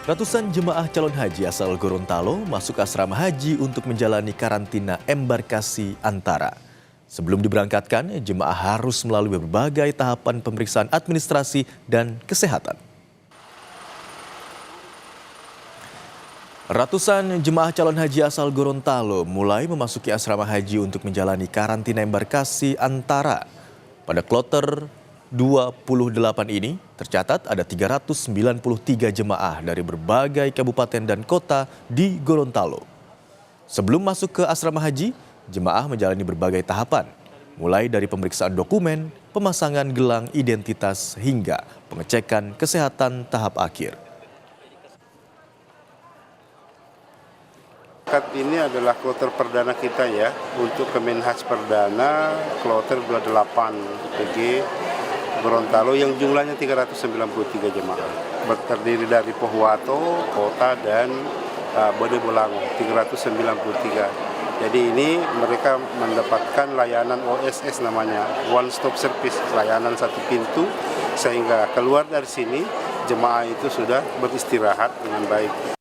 Ratusan jemaah calon haji asal Gorontalo masuk asrama haji untuk menjalani karantina embarkasi Antara. Sebelum diberangkatkan, jemaah harus melalui berbagai tahapan pemeriksaan administrasi dan kesehatan. Ratusan jemaah calon haji asal Gorontalo mulai memasuki asrama haji untuk menjalani karantina embarkasi Antara. Pada kloter 28 ini tercatat ada 393 jemaah dari berbagai kabupaten dan kota di Gorontalo. Sebelum masuk ke asrama haji, jemaah menjalani berbagai tahapan, mulai dari pemeriksaan dokumen, pemasangan gelang identitas hingga pengecekan kesehatan tahap akhir. Ini adalah kloter perdana kita ya, untuk Kemenhaj Perdana kloter 28 PG Gorontalo yang jumlahnya 393 jemaah. Terdiri dari Pohuwato, Kota, dan Bode Bolango, 393. Jadi ini mereka mendapatkan layanan OSS namanya, One Stop Service, layanan satu pintu, sehingga keluar dari sini jemaah itu sudah beristirahat dengan baik.